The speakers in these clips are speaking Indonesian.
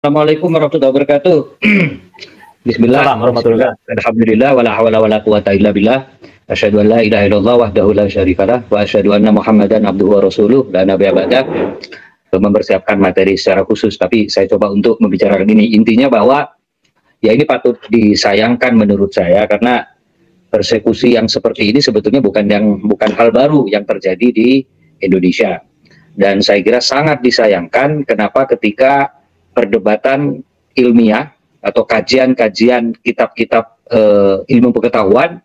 Assalamualaikum warahmatullahi wabarakatuh. Bismillah. Salam warahmatullahi wabarakatuh. Alhamdulillah wala haula wala quwata illa billah. Asyhadu an la ilaha illallah wahdahu la syarikalah wa asyhadu anna Muhammadan abduhu wa rasuluh la nabiyya ba'dah. Mempersiapkan materi secara khusus, tapi saya coba untuk membicarakan ini. Intinya bahwa ya ini patut disayangkan menurut saya, karena persekusi yang seperti ini sebetulnya bukan hal baru yang terjadi di Indonesia. Dan saya kira sangat disayangkan kenapa ketika perdebatan ilmiah atau kajian-kajian kitab-kitab ilmu pengetahuan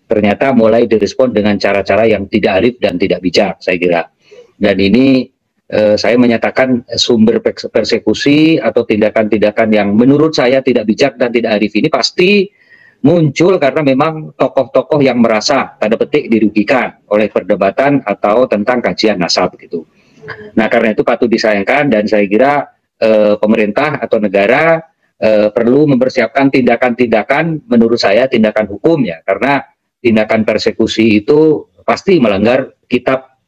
ternyata mulai direspon dengan cara-cara yang tidak arif dan tidak bijak, saya kira. Dan ini saya menyatakan sumber persekusi atau tindakan-tindakan yang menurut saya tidak bijak dan tidak arif ini pasti muncul karena memang tokoh-tokoh yang merasa tanda petik dirugikan oleh perdebatan atau tentang kajian nasab gitu. Nah, karena itu patut disayangkan, dan saya kira pemerintah atau negara perlu mempersiapkan tindakan-tindakan, menurut saya tindakan hukum ya, karena tindakan persekusi itu pasti melanggar kitab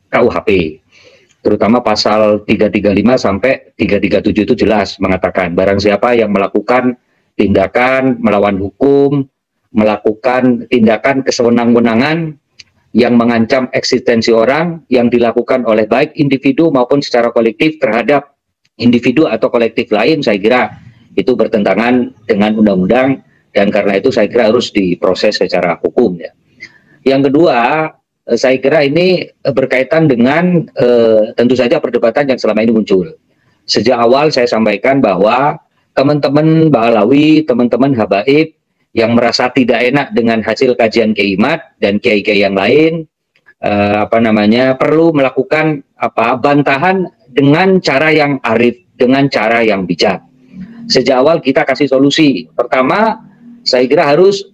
KUHP, terutama pasal 335 sampai 337 itu jelas mengatakan barang siapa yang melakukan tindakan melawan hukum, melakukan tindakan kesewenang-wenangan yang mengancam eksistensi orang yang dilakukan oleh baik individu maupun secara kolektif terhadap individu atau kolektif lain, saya kira itu bertentangan dengan undang-undang, dan karena itu saya kira harus diproses secara hukum ya. Yang kedua, saya kira ini berkaitan dengan tentu saja perdebatan yang selama ini muncul. Sejak awal saya sampaikan bahwa teman-teman Bahlawi, teman-teman Habaib yang merasa tidak enak dengan hasil kajian Kiai Imad dan kiai-kiai yang lain, perlu melakukan bantahan dengan cara yang arif, dengan cara yang bijak. Sejak awal kita kasih solusi. Pertama, saya kira harus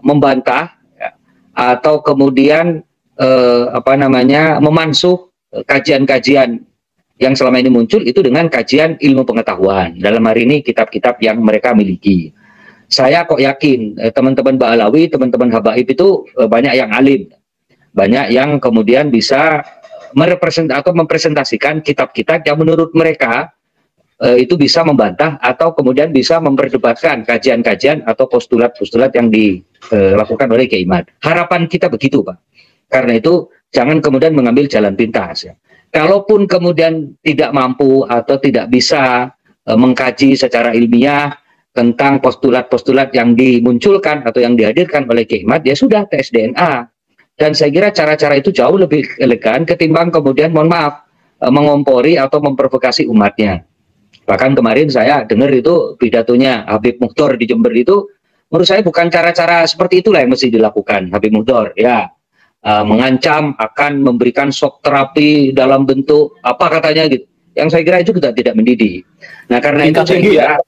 membantah ya, atau kemudian memansuh kajian-kajian yang selama ini muncul itu dengan kajian ilmu pengetahuan. Dalam hari ini kitab-kitab yang mereka miliki. Saya kok yakin teman-teman Bahlawi, teman-teman Habaib itu banyak yang alim, banyak yang kemudian bisa mempresentasikan kitab-kitab yang menurut mereka itu bisa membantah atau kemudian bisa memperdebatkan kajian-kajian atau postulat-postulat yang dilakukan oleh Kiai Imad. Harapan kita begitu, Pak. Karena itu jangan kemudian mengambil jalan pintas ya. Kalaupun kemudian tidak mampu atau tidak bisa mengkaji secara ilmiah tentang postulat-postulat yang dimunculkan atau yang dihadirkan oleh Kiai Imad, ya sudah tes DNA. Dan saya kira cara-cara itu jauh lebih elegan ketimbang kemudian, mohon maaf, mengompori atau memprovokasi umatnya. Bahkan kemarin saya dengar itu pidatonya Habib Mukhtar di Jember itu, menurut saya bukan cara-cara seperti itulah yang mesti dilakukan Habib Mukhtar. Ya, mengancam akan memberikan shock terapi dalam bentuk apa katanya gitu. Yang saya kira itu juga tidak mendidik. Nah, karena tingkat itu tinggi saya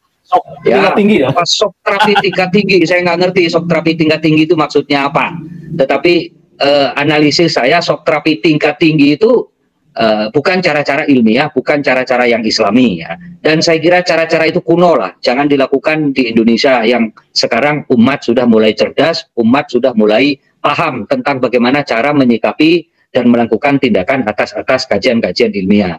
kira, tingkat tinggi ya. Shock terapi tingkat tinggi, saya nggak ngerti shock terapi tingkat tinggi itu maksudnya apa. Tetapi analisis saya, shock terapi tingkat tinggi itu bukan cara-cara ilmiah, bukan cara-cara yang islami ya. Dan saya kira cara-cara itu kuno lah, jangan dilakukan di Indonesia yang sekarang umat sudah mulai cerdas, umat sudah mulai paham tentang bagaimana cara menyikapi dan melakukan tindakan atas kajian-kajian ilmiah.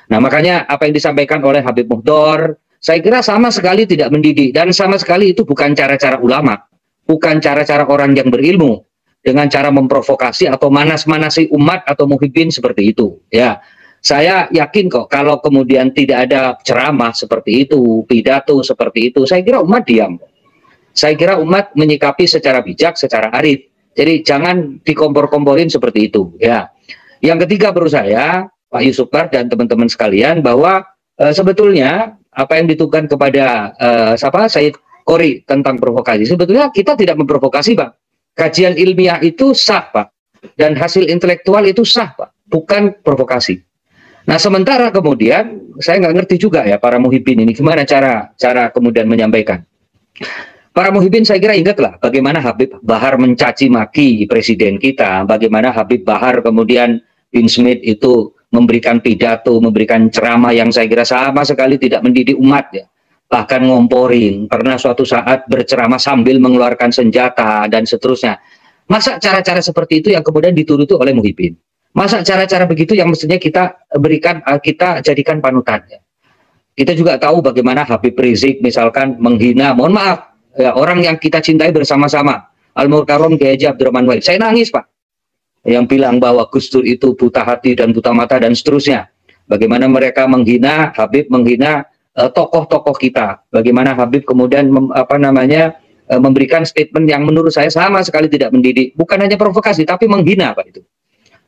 Nah, makanya apa yang disampaikan oleh Habib Muhdor, saya kira sama sekali tidak mendidik, dan sama sekali itu bukan cara-cara ulama, bukan cara-cara orang yang berilmu dengan cara memprovokasi atau manas-manasi umat atau muhibbin seperti itu ya. Saya yakin kok kalau kemudian tidak ada ceramah seperti itu, pidato seperti itu, saya kira umat diam. Saya kira umat menyikapi secara bijak, secara arif. Jadi jangan dikompor-komporin seperti itu ya. Yang ketiga menurut saya, Pak Yusuf Bar dan teman-teman sekalian, bahwa sebetulnya apa yang ditujukan kepada Said Qori tentang provokasi, sebetulnya kita tidak memprovokasi, Pak. Kajian ilmiah itu sah, Pak, dan hasil intelektual itu sah, Pak, bukan provokasi. Nah, sementara kemudian saya nggak ngerti juga ya para muhibbin ini gimana cara kemudian menyampaikan. Para muhibbin saya kira ingatlah bagaimana Habib Bahar mencaci maki presiden kita, bagaimana Habib Bahar kemudian Bin Smith itu memberikan pidato, memberikan ceramah yang saya kira sama sekali tidak mendidik umat ya. Bahkan ngomporin, pernah suatu saat berceramah sambil mengeluarkan senjata dan seterusnya. Masa cara-cara seperti itu yang kemudian dituruti oleh muhibbin? Masa cara-cara begitu yang mestinya kita berikan, kita jadikan panutannya? Kita juga tahu bagaimana Habib Rizik misalkan menghina, mohon maaf, ya, orang yang kita cintai bersama-sama, Al-Mukarram Kiai Haji Abdurrahman Wahid. Saya nangis, Pak. Yang bilang bahwa Gus Dur itu buta hati dan buta mata dan seterusnya. Bagaimana mereka menghina, Habib menghina tokoh-tokoh kita. Bagaimana Habib kemudian memberikan statement yang menurut saya sama sekali tidak mendidik. Bukan hanya provokasi, tapi menghina, Pak, itu.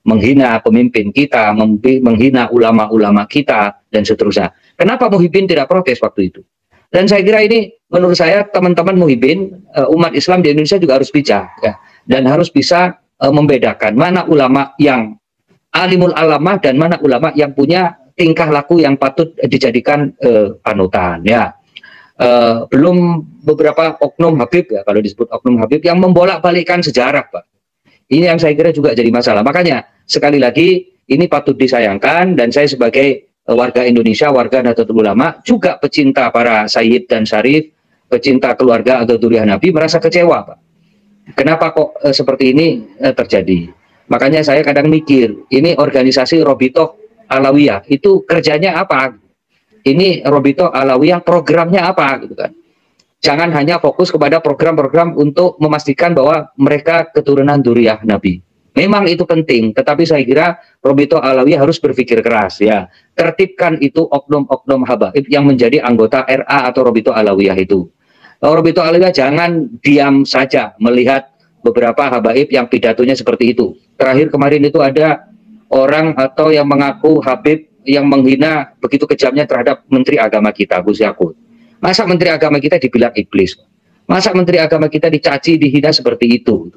Menghina pemimpin kita, menghina ulama-ulama kita, dan seterusnya. Kenapa Muhyiddin tidak protes waktu itu? Dan saya kira ini, menurut saya, teman-teman Muhyiddin, umat Islam di Indonesia juga harus bijak, ya, dan harus bisa membedakan mana ulama yang alimul alamah dan mana ulama yang punya tingkah laku yang patut dijadikan panutan. Ya, belum beberapa oknum Habib, ya, kalau disebut oknum Habib, yang membolak-balikkan sejarah, Pak. Ini yang saya kira juga jadi masalah. Makanya sekali lagi ini patut disayangkan, dan saya sebagai warga Indonesia, warga Nahdlatul Ulama, juga pecinta para Sayyid dan Syarif, pecinta keluarga atau dzurriyyah Nabi, merasa kecewa, Pak. Kenapa kok seperti ini terjadi? Makanya saya kadang mikir, ini organisasi Robitoh Alawiyah itu kerjanya apa? Ini Robitoh Alawiyah programnya apa, gitu kan? Jangan hanya fokus kepada program-program untuk memastikan bahwa mereka keturunan dzurriyyah Nabi. Memang itu penting, tetapi saya kira Robitoh Alawiyah harus berpikir keras, ya. Tertibkan itu oknum-oknum habaib yang menjadi anggota RA atau Robitoh Alawiyah itu. Robitoh Alawiyah jangan diam saja melihat beberapa habaib yang pidatonya seperti itu. Terakhir kemarin itu ada orang atau yang mengaku Habib yang menghina begitu kejamnya terhadap Menteri Agama kita, Gus Yakut. Masa Menteri Agama kita dibilang iblis? Masa Menteri Agama kita dicaci, dihina seperti itu?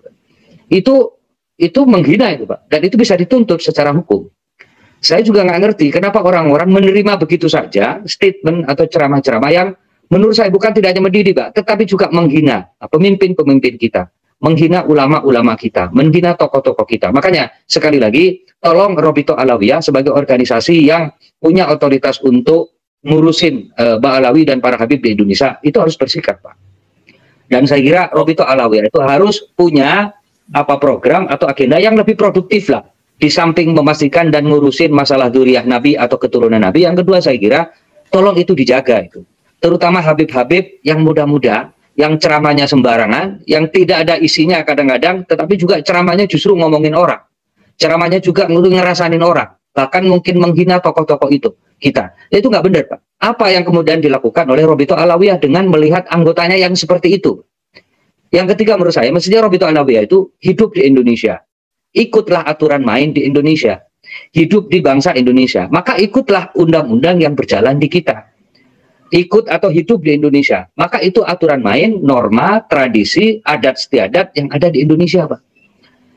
Itu menghina itu, Pak. Dan itu bisa dituntut secara hukum. Saya juga nggak ngerti kenapa orang-orang menerima begitu saja statement atau ceramah-ceramah yang menurut saya bukan tidak hanya mendidik, Pak, tetapi juga menghina pemimpin-pemimpin kita, menghina ulama-ulama kita, menghina tokoh-tokoh kita. Makanya sekali lagi, tolong Robitoh Alawiyah sebagai organisasi yang punya otoritas untuk ngurusin Ba'alawi dan para Habib di Indonesia, itu harus bersikap, Pak. Dan saya kira Robitoh Alawiyah itu harus punya program atau agenda yang lebih produktif lah, di samping memastikan dan ngurusin masalah dzurriyyah Nabi atau keturunan Nabi. Yang kedua, saya kira tolong itu dijaga, itu terutama Habib-Habib yang muda-muda, yang ceramahnya sembarangan, yang tidak ada isinya kadang-kadang, tetapi juga ceramahnya justru ngomongin orang, ceramahnya juga ngerasanin orang, bahkan mungkin menghina tokoh-tokoh itu kita. Itu nggak benar, Pak. Apa yang kemudian dilakukan oleh Robitoh Alawiyah dengan melihat anggotanya yang seperti itu? Yang ketiga, menurut saya, mestinya Robitoh Alawiyah itu hidup di Indonesia. Ikutlah aturan main di Indonesia. Hidup di bangsa Indonesia. Maka ikutlah undang-undang yang berjalan di kita. Ikut atau hidup di Indonesia. Maka itu aturan main, norma, tradisi, adat istiadat yang ada di Indonesia, Pak.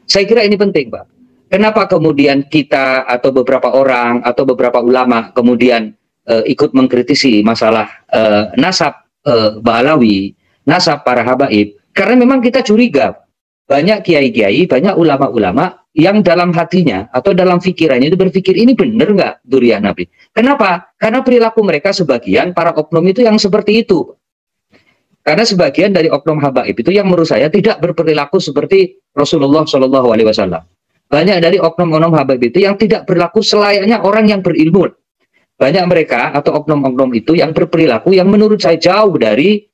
Saya kira ini penting, Pak. Kenapa kemudian kita atau beberapa orang atau beberapa ulama kemudian ikut mengkritisi masalah nasab Ba'alawi, nasab para habaib? Karena memang kita curiga banyak kiai-kiai, banyak ulama-ulama yang dalam hatinya atau dalam pikirannya itu berpikir ini benar nggak dzurriyyah Nabi. Kenapa? Karena perilaku mereka sebagian para oknum itu yang seperti itu. Karena sebagian dari oknum habaib itu yang menurut saya tidak berperilaku seperti Rasulullah Shallallahu Alaihi Wasallam. Banyak dari oknum-oknum habaib itu yang tidak berlaku selayaknya orang yang berilmu. Banyak mereka atau oknum-oknum itu yang berperilaku yang menurut saya jauh dari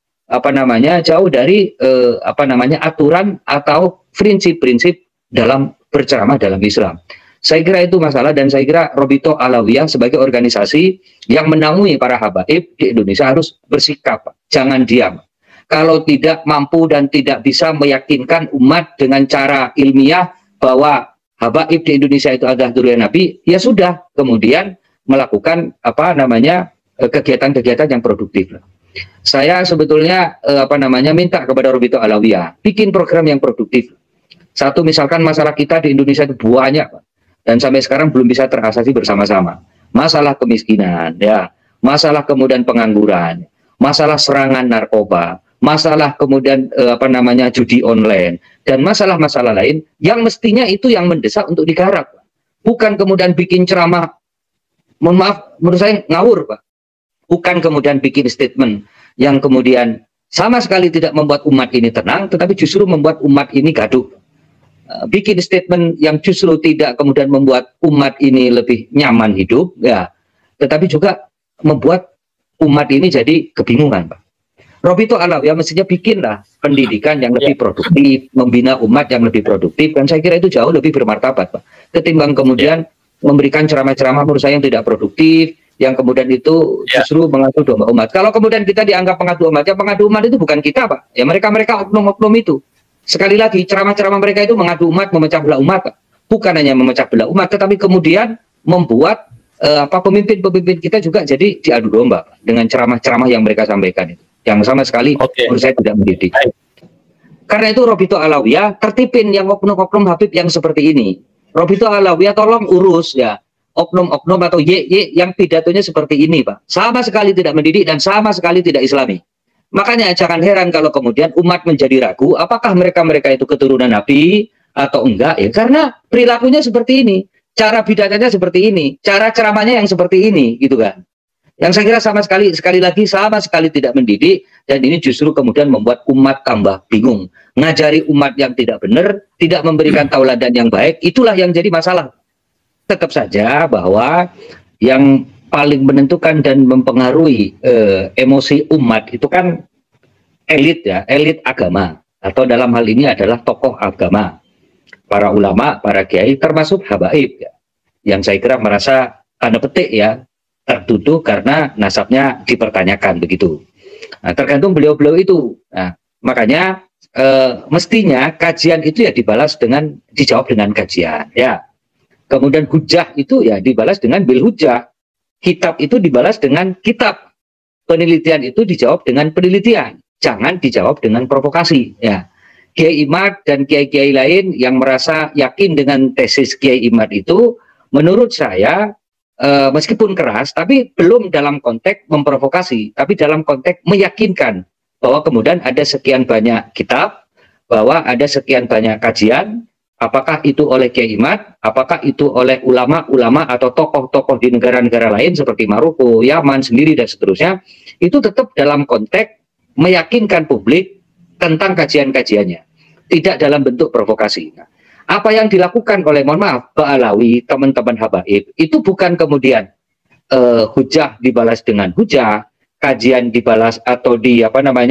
aturan atau prinsip-prinsip dalam berceramah dalam Islam. Saya kira itu masalah, dan saya kira Robitoh Alawiyah sebagai organisasi yang menaungi para habaib di Indonesia harus bersikap, jangan diam. Kalau tidak mampu dan tidak bisa meyakinkan umat dengan cara ilmiah bahwa habaib di Indonesia itu adalah dzurriyyah Nabi, ya sudah, kemudian melakukan kegiatan-kegiatan yang produktif. Saya sebetulnya minta kepada Robitoh Alawiyah bikin program yang produktif. Satu, misalkan masalah kita di Indonesia itu banyak, Pak, dan sampai sekarang belum bisa teratasi bersama-sama. Masalah kemiskinan, ya, masalah kemudian pengangguran, masalah serangan narkoba, masalah kemudian judi online, dan masalah-masalah lain yang mestinya itu yang mendesak untuk digarap. Bukan kemudian bikin ceramah, mohon maaf, menurut saya ngawur, Pak. Bukan kemudian bikin statement yang kemudian sama sekali tidak membuat umat ini tenang, tetapi justru membuat umat ini gaduh. Bikin statement yang justru tidak kemudian membuat umat ini lebih nyaman hidup, ya, tetapi juga membuat umat ini jadi kebingungan, Pak. Robito Alawiyah mestinya bikinlah pendidikan yang lebih produktif, membina umat yang lebih produktif, dan saya kira itu jauh lebih bermartabat, Pak. Ketimbang kemudian memberikan ceramah-ceramah menurut saya yang tidak produktif, yang kemudian itu justru mengadu domba umat. Kalau kemudian kita dianggap pengadu umat, ya pengadu umat itu bukan kita, Pak. Ya mereka-mereka oknum-oknum itu. Sekali lagi, ceramah-ceramah mereka itu mengadu umat, memecah belah umat, Pak. Bukan hanya memecah belah umat, tetapi kemudian membuat pemimpin-pemimpin kita juga jadi diadu domba Pak, dengan ceramah-ceramah yang mereka sampaikan itu, yang sama sekali menurut saya tidak mendidik. Karena itu Robito Alawiyah tertipin yang oknum-oknum Habib yang seperti ini. Robito Alawiyah tolong urus ya oknum-oknum atau yang pidatonya seperti ini, Pak. Sama sekali tidak mendidik dan sama sekali tidak Islami. Makanya jangan heran kalau kemudian umat menjadi ragu apakah mereka-mereka itu keturunan Nabi atau enggak ya, karena perilakunya seperti ini. Cara bidacanya seperti ini, cara ceramahnya yang seperti ini, gitu kan. Yang saya kira sama sekali lagi sama sekali tidak mendidik, dan ini justru kemudian membuat umat tambah bingung. Ngajari umat yang tidak benar, tidak memberikan tauladan yang baik, itulah yang jadi masalah. Tetap saja bahwa yang paling menentukan dan mempengaruhi emosi umat itu kan elit ya, elit agama, atau dalam hal ini adalah tokoh agama. Para ulama, para kiai, termasuk habaib ya, yang saya kira merasa tanda petik ya tertuduh karena nasabnya dipertanyakan begitu. Nah, tergantung beliau-beliau itu. Nah, makanya mestinya kajian itu ya dijawab dengan kajian ya. Kemudian hujah itu ya dibalas dengan bil hujah. Kitab itu dibalas dengan kitab. Penelitian itu dijawab dengan penelitian. Jangan dijawab dengan provokasi ya. Kiai Imad dan kiai-kiai lain yang merasa yakin dengan tesis Kiai Imad itu, menurut saya meskipun keras, tapi belum dalam konteks memprovokasi, tapi dalam konteks meyakinkan bahwa kemudian ada sekian banyak kitab, bahwa ada sekian banyak kajian, apakah itu oleh Kiai Imad, apakah itu oleh ulama-ulama atau tokoh-tokoh di negara-negara lain seperti Maroko, Yaman sendiri dan seterusnya, itu tetap dalam konteks meyakinkan publik tentang kajian-kajiannya, tidak dalam bentuk provokasi. Nah, apa yang dilakukan oleh, mohon maaf, Pak Alawi, teman-teman habaib, itu bukan kemudian hujah dibalas dengan hujah, kajian dibalas atau dibalas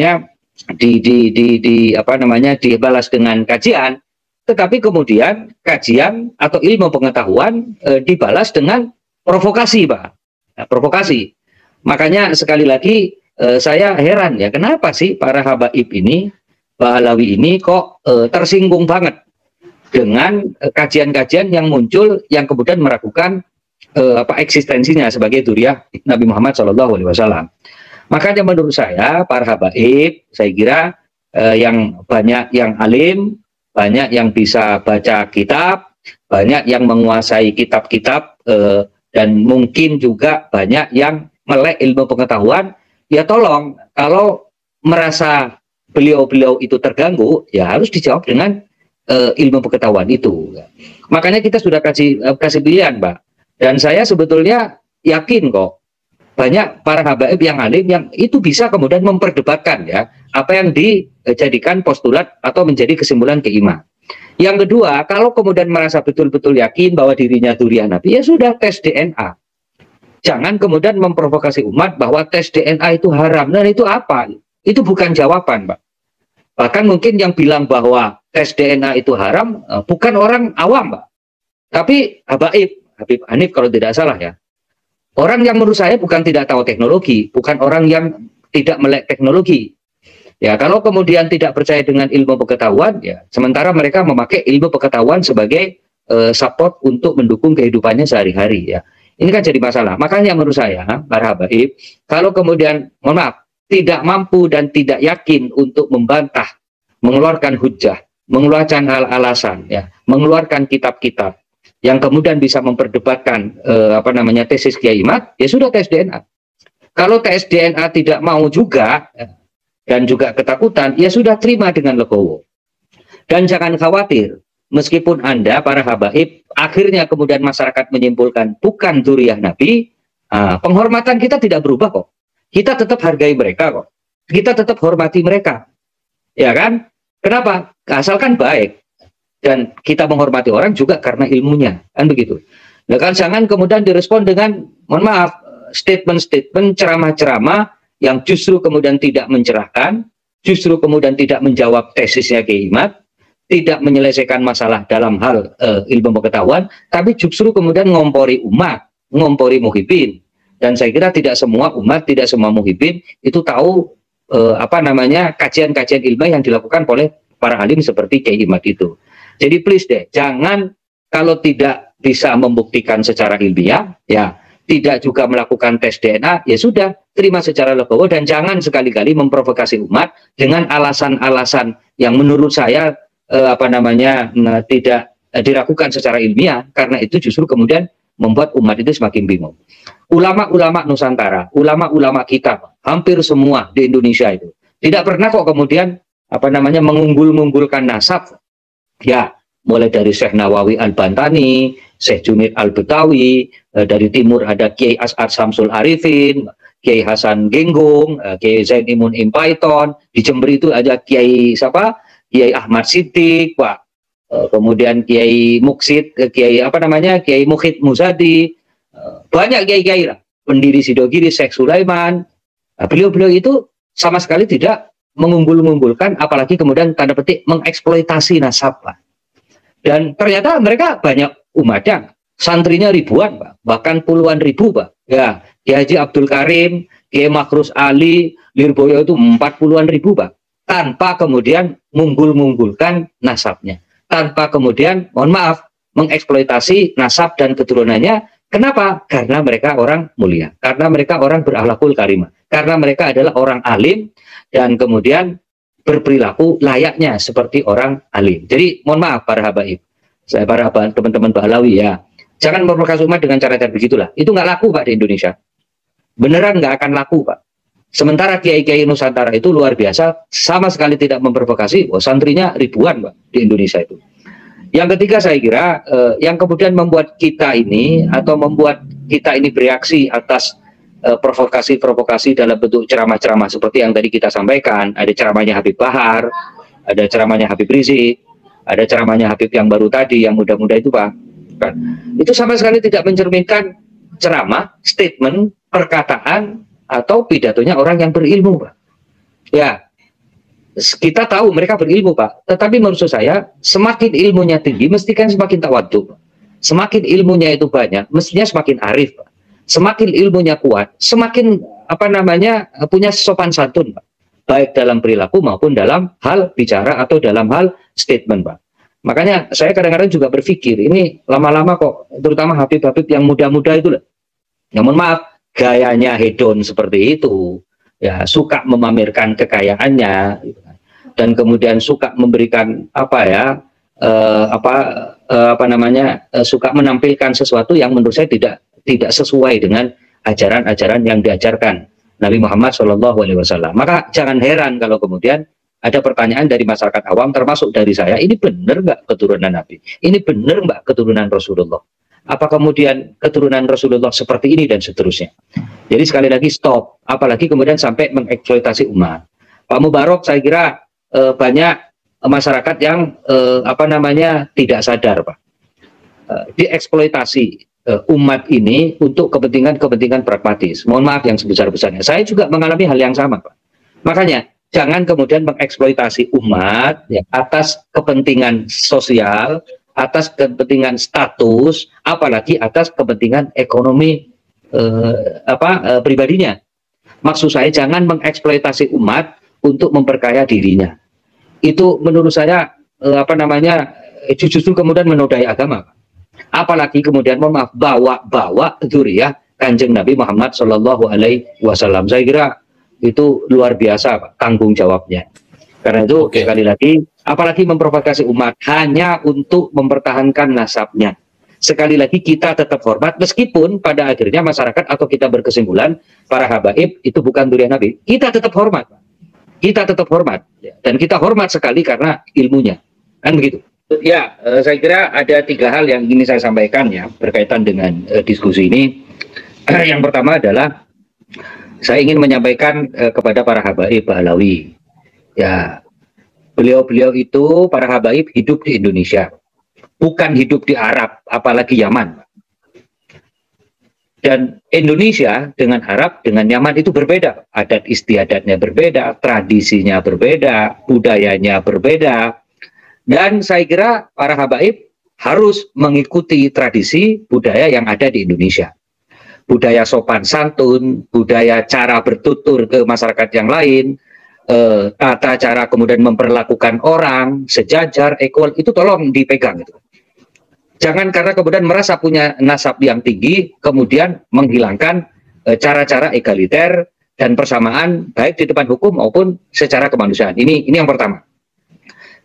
dengan kajian, tetapi kemudian kajian atau ilmu pengetahuan dibalas dengan provokasi, Pak. Nah, provokasi. Makanya sekali lagi saya heran ya, kenapa sih para habaib ini, Pak Alawi ini kok tersinggung banget dengan kajian-kajian yang muncul yang kemudian meragukan eksistensinya sebagai dzurriyyah Nabi Muhammad SAW. Makanya menurut saya para habaib, saya kira yang banyak yang alim, banyak yang bisa baca kitab, banyak yang menguasai kitab-kitab, dan mungkin juga banyak yang melek ilmu pengetahuan, ya tolong kalau merasa beliau-beliau itu terganggu, ya harus dijawab dengan ilmu pengetahuan itu. Makanya kita sudah kasih pilihan, Pak. Dan saya sebetulnya yakin kok banyak para habaib yang alim yang itu bisa kemudian memperdebatkan ya apa yang dijadikan postulat atau menjadi kesimpulan keimanan. Yang kedua, kalau kemudian merasa betul-betul yakin bahwa dirinya dzurriyyah Nabi, ya sudah tes DNA. Jangan kemudian memprovokasi umat bahwa tes DNA itu haram. Nah, itu apa? Itu bukan jawaban, Pak. Bahkan mungkin yang bilang bahwa tes DNA itu haram bukan orang awam, Pak. Tapi Habib Hanif kalau tidak salah ya. Orang yang menurut saya bukan tidak tahu teknologi, bukan orang yang tidak melek teknologi. Ya, kalau kemudian tidak percaya dengan ilmu pengetahuan, ya sementara mereka memakai ilmu pengetahuan sebagai support untuk mendukung kehidupannya sehari-hari ya. Ini kan jadi masalah. Makanya menurut saya, para habaib, kalau kemudian, mohon maaf, tidak mampu dan tidak yakin untuk membantah, mengeluarkan hujah, mengeluarkan alasan, ya, mengeluarkan kitab-kitab yang kemudian bisa memperdebatkan tesis Kiai Imad, ya sudah tes DNA. Kalau tes DNA tidak mau juga dan juga ketakutan, ya sudah terima dengan legowo. Dan jangan khawatir, meskipun Anda para habaib akhirnya kemudian masyarakat menyimpulkan bukan dzurriyyah Nabi, penghormatan kita tidak berubah kok. Kita tetap hargai mereka kok. Kita tetap hormati mereka. Ya kan? Kenapa? Asalkan baik. Dan kita menghormati orang juga karena ilmunya. Kan begitu. Nah, kan jangan kemudian direspon dengan, mohon maaf, statement-statement, ceramah-ceramah yang justru kemudian tidak mencerahkan, justru kemudian tidak menjawab tesisnya Kiai Imad, tidak menyelesaikan masalah dalam hal ilmu pengetahuan, tapi justru kemudian ngompori umat, ngompori muhibin. Dan saya kira tidak semua umat, tidak semua muhibin itu tahu kajian-kajian ilmiah yang dilakukan oleh para alim seperti Kiai Imad itu. Jadi please deh, jangan kalau tidak bisa membuktikan secara ilmiah, ya tidak juga melakukan tes DNA, ya sudah, terima secara legowo dan jangan sekali-kali memprovokasi umat dengan alasan-alasan yang menurut saya tidak diragukan secara ilmiah, karena itu justru kemudian membuat umat itu semakin bingung. Ulama-ulama Nusantara, ulama-ulama kita, hampir semua di Indonesia itu tidak pernah kok kemudian mengunggul-unggulkan nasab, ya mulai dari Syekh Nawawi Al-Bantani, Syekh Junid Al-Betawi, dari timur ada Kiai As'ad Samsul Arifin, Kiai Hasan Genggong, Kiai Zain Imun Impaiton, di Jember itu ada Kiai Kiai Ahmad Siddiq, Pak. Kemudian Kiai Muksid, Kiai Mukhid Muzadi, banyak kiai-kiai lah, pendiri Sidogiri, Syekh Sulaiman. Beliau-beliau itu sama sekali tidak mengunggul-unggulkan, apalagi kemudian tanda petik mengeksploitasi nasab, Pak. Dan ternyata mereka banyak umatnya, santrinya ribuan, Pak, bahkan puluhan ribu, Pak. Ya, Kiai Haji Abdul Karim, Kiai Makrus Ali, Lirboyo itu 40-an ribu, Pak. Tanpa kemudian mengunggul-unggulkan nasabnya, tanpa kemudian, mohon maaf, mengeksploitasi nasab dan keturunannya. Kenapa? Karena mereka orang mulia, karena mereka orang berakhlakul karimah, karena mereka adalah orang alim dan kemudian berperilaku layaknya seperti orang alim. Jadi mohon maaf para habaib, para teman-teman Bahlawi ya, jangan memprovokasi umat dengan cara-cara begitulah. Itu nggak laku, Pak, di Indonesia. Beneran nggak akan laku, Pak. Sementara kiai-kiai Nusantara itu luar biasa, sama sekali tidak memprovokasi. Santrinya ribuan, Pak, di Indonesia itu. Yang ketiga saya kira yang kemudian membuat kita ini bereaksi atas provokasi-provokasi dalam bentuk ceramah-ceramah seperti yang tadi kita sampaikan. Ada ceramahnya Habib Bahar, ada ceramahnya Habib Rizik, ada ceramahnya Habib yang baru tadi, yang muda-muda itu, Pak. Itu sama sekali tidak mencerminkan ceramah, statement, perkataan, atau pidatonya orang yang berilmu, Pak. Ya, kita tahu mereka berilmu, Pak. Tetapi menurut saya, semakin ilmunya tinggi, mesti kan semakin tawadhu, Pak. Semakin ilmunya itu banyak, mestinya semakin arif, Pak. Semakin ilmunya kuat, semakin punya sopan santun, Pak. Baik dalam perilaku maupun dalam hal bicara atau dalam hal statement, Pak. Makanya saya kadang-kadang juga berpikir, ini lama-lama kok, terutama Habib-Habib yang muda-muda itu lah. Ya mohon maaf, gayanya hedon seperti itu, ya suka memamerkan kekayaannya, dan kemudian suka memberikan suka menampilkan sesuatu yang menurut saya tidak sesuai dengan ajaran-ajaran yang diajarkan Nabi Muhammad SAW. Maka jangan heran kalau kemudian ada pertanyaan dari masyarakat awam, termasuk dari saya, ini benar nggak keturunan Nabi? Ini benar nggak keturunan Rasulullah? Apa kemudian keturunan Rasulullah seperti ini dan seterusnya? Jadi sekali lagi stop, apalagi kemudian sampai mengeksploitasi umat. Pak Mubarok, saya kira banyak masyarakat yang tidak sadar, Pak, dieksploitasi umat ini untuk kepentingan pragmatis. Mohon maaf yang sebesar-besarnya. Saya juga mengalami hal yang sama, Pak. Makanya jangan kemudian mengeksploitasi umat ya, atas kepentingan sosial, atas kepentingan status, apalagi atas kepentingan ekonomi pribadinya. Maksud saya jangan mengeksploitasi umat untuk memperkaya dirinya. Itu menurut saya justru kemudian menodai agama. Apalagi kemudian mohon maaf bawa dzurriyyah Kanjeng Nabi Muhammad SAW. Saya kira itu luar biasa, Pak, tanggung jawabnya. Karena itu sekali lagi, apalagi memprovokasi umat hanya untuk mempertahankan nasabnya. Sekali lagi kita tetap hormat, meskipun pada akhirnya masyarakat atau kita berkesimpulan para habaib itu bukan dzurriyyah Nabi, kita tetap hormat, Pak. Kita tetap hormat, dan kita hormat sekali karena ilmunya, kan begitu. Ya, saya kira ada 3 hal yang ingin saya sampaikan ya berkaitan dengan diskusi ini. Yang pertama adalah saya ingin menyampaikan kepada para habaib Bahlawi. Ya, beliau-beliau itu para habaib hidup di Indonesia, bukan hidup di Arab, apalagi Yaman. Dan Indonesia dengan Arab, dengan Yaman itu berbeda. Adat istiadatnya berbeda, tradisinya berbeda, budayanya berbeda. Dan saya kira para habaib harus mengikuti tradisi budaya yang ada di Indonesia. Budaya sopan santun, budaya cara bertutur ke masyarakat yang lain, tata cara kemudian memperlakukan orang, sejajar, equal, itu tolong dipegang. Gitu. Jangan karena kemudian merasa punya nasab yang tinggi, kemudian menghilangkan cara-cara egaliter dan persamaan baik di depan hukum maupun secara kemanusiaan. Ini yang pertama.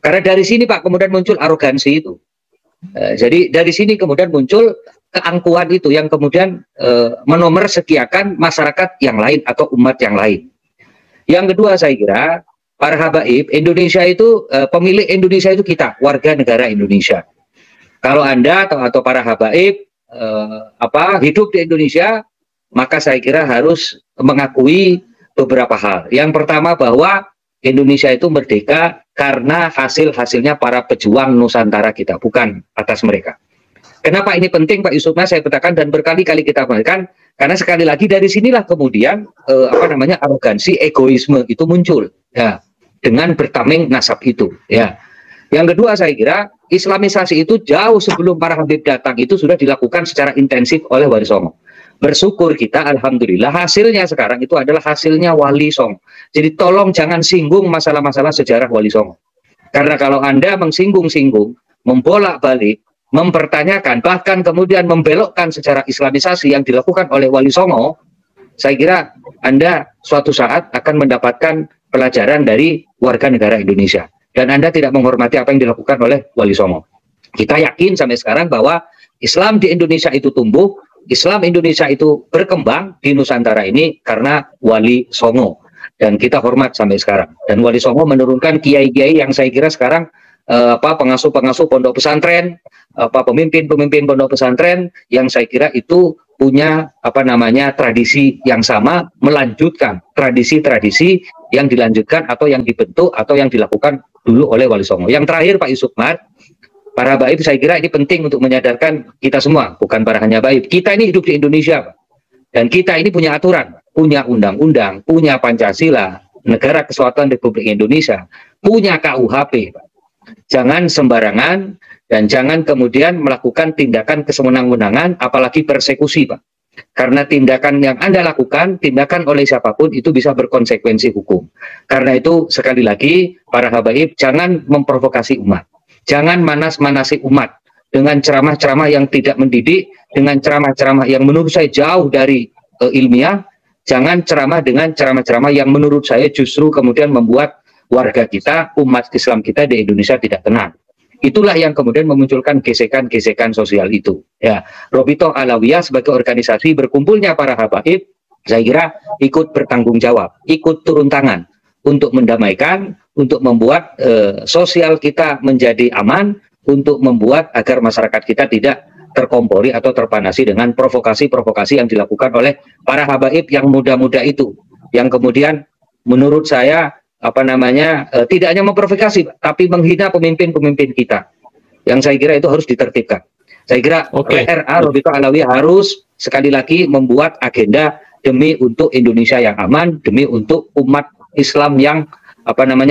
Karena dari sini Pak kemudian muncul arogansi itu. Jadi dari sini kemudian muncul keangkuhan itu yang kemudian menomorsediakan masyarakat yang lain atau umat yang lain. Yang kedua saya kira para habaib Indonesia itu pemilik Indonesia itu kita, warga negara Indonesia. Kalau Anda atau para habaib hidup di Indonesia, maka saya kira harus mengakui beberapa hal. Yang pertama bahwa Indonesia itu merdeka karena hasil-hasilnya para pejuang Nusantara kita, bukan atas mereka. Kenapa ini penting Pak Yusuf Mas? Saya katakan dan berkali-kali kita katakan karena sekali lagi dari sinilah kemudian arogansi, egoisme itu muncul ya dengan bertameng nasab itu ya. Yang kedua saya kira Islamisasi itu jauh sebelum para habib datang itu sudah dilakukan secara intensif oleh Wali Songo. Bersyukur kita alhamdulillah hasilnya sekarang itu adalah hasilnya Wali Songo. Jadi tolong jangan singgung masalah-masalah sejarah Wali Songo. Karena kalau Anda mengsinggung-singgung, membolak-balik, mempertanyakan, bahkan kemudian membelokkan secara Islamisasi yang dilakukan oleh Wali Songo, saya kira Anda suatu saat akan mendapatkan pelajaran dari warga negara Indonesia. Dan Anda tidak menghormati apa yang dilakukan oleh Wali Songo. Kita yakin sampai sekarang bahwa Islam di Indonesia itu tumbuh, Islam Indonesia itu berkembang di Nusantara ini karena Wali Songo. Dan kita hormat sampai sekarang. Dan Wali Songo menurunkan kiai-kiai yang saya kira sekarang pengasuh-pengasuh pondok pesantren, pemimpin-pemimpin pondok pesantren yang saya kira itu punya tradisi yang sama, melanjutkan tradisi-tradisi yang dilanjutkan atau yang dibentuk atau yang dilakukan dulu oleh Wali Songo. Yang terakhir Pak Yusuf Mar, para habaib saya kira ini penting untuk menyadarkan kita semua, bukan para hanya habaib. Kita ini hidup di Indonesia Pak. Dan kita ini punya aturan, punya undang-undang, punya Pancasila, Negara Kesatuan Republik Indonesia, punya KUHP Pak. Jangan sembarangan dan jangan kemudian melakukan tindakan kesewenang-wenangan apalagi persekusi Pak. Karena tindakan yang Anda lakukan, tindakan oleh siapapun itu bisa berkonsekuensi hukum. Karena itu sekali lagi para habaib jangan memprovokasi umat. Jangan manas-manasi umat dengan ceramah-ceramah yang tidak mendidik, dengan ceramah-ceramah yang menurut saya jauh dari ilmiah. Jangan ceramah dengan ceramah-ceramah yang menurut saya justru kemudian membuat warga kita, umat Islam kita di Indonesia tidak tenang. Itulah yang kemudian memunculkan gesekan-gesekan sosial itu. Ya, Robitoh Alawiyah sebagai organisasi berkumpulnya para habaib, saya kira ikut bertanggung jawab, ikut turun tangan untuk mendamaikan, untuk membuat sosial kita menjadi aman, untuk membuat agar masyarakat kita tidak terkompori atau terpanasi dengan provokasi-provokasi yang dilakukan oleh para habaib yang muda-muda itu, yang kemudian menurut saya tidak hanya memprovokasi, tapi menghina pemimpin-pemimpin kita. Yang saya kira itu harus ditertibkan. Saya kira RA Robitoh Alawiyah harus sekali lagi membuat agenda demi untuk Indonesia yang aman, demi untuk umat Islam yang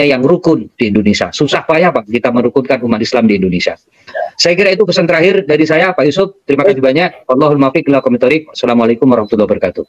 yang rukun di Indonesia. Susah payah Pak kita merukunkan umat Islam di Indonesia. Saya kira itu pesan terakhir dari saya Pak Yusuf. Terima kasih banyak. Allahul muwaffiq ila aqwamit thoriq. Assalamualaikum warahmatullahi wabarakatuh.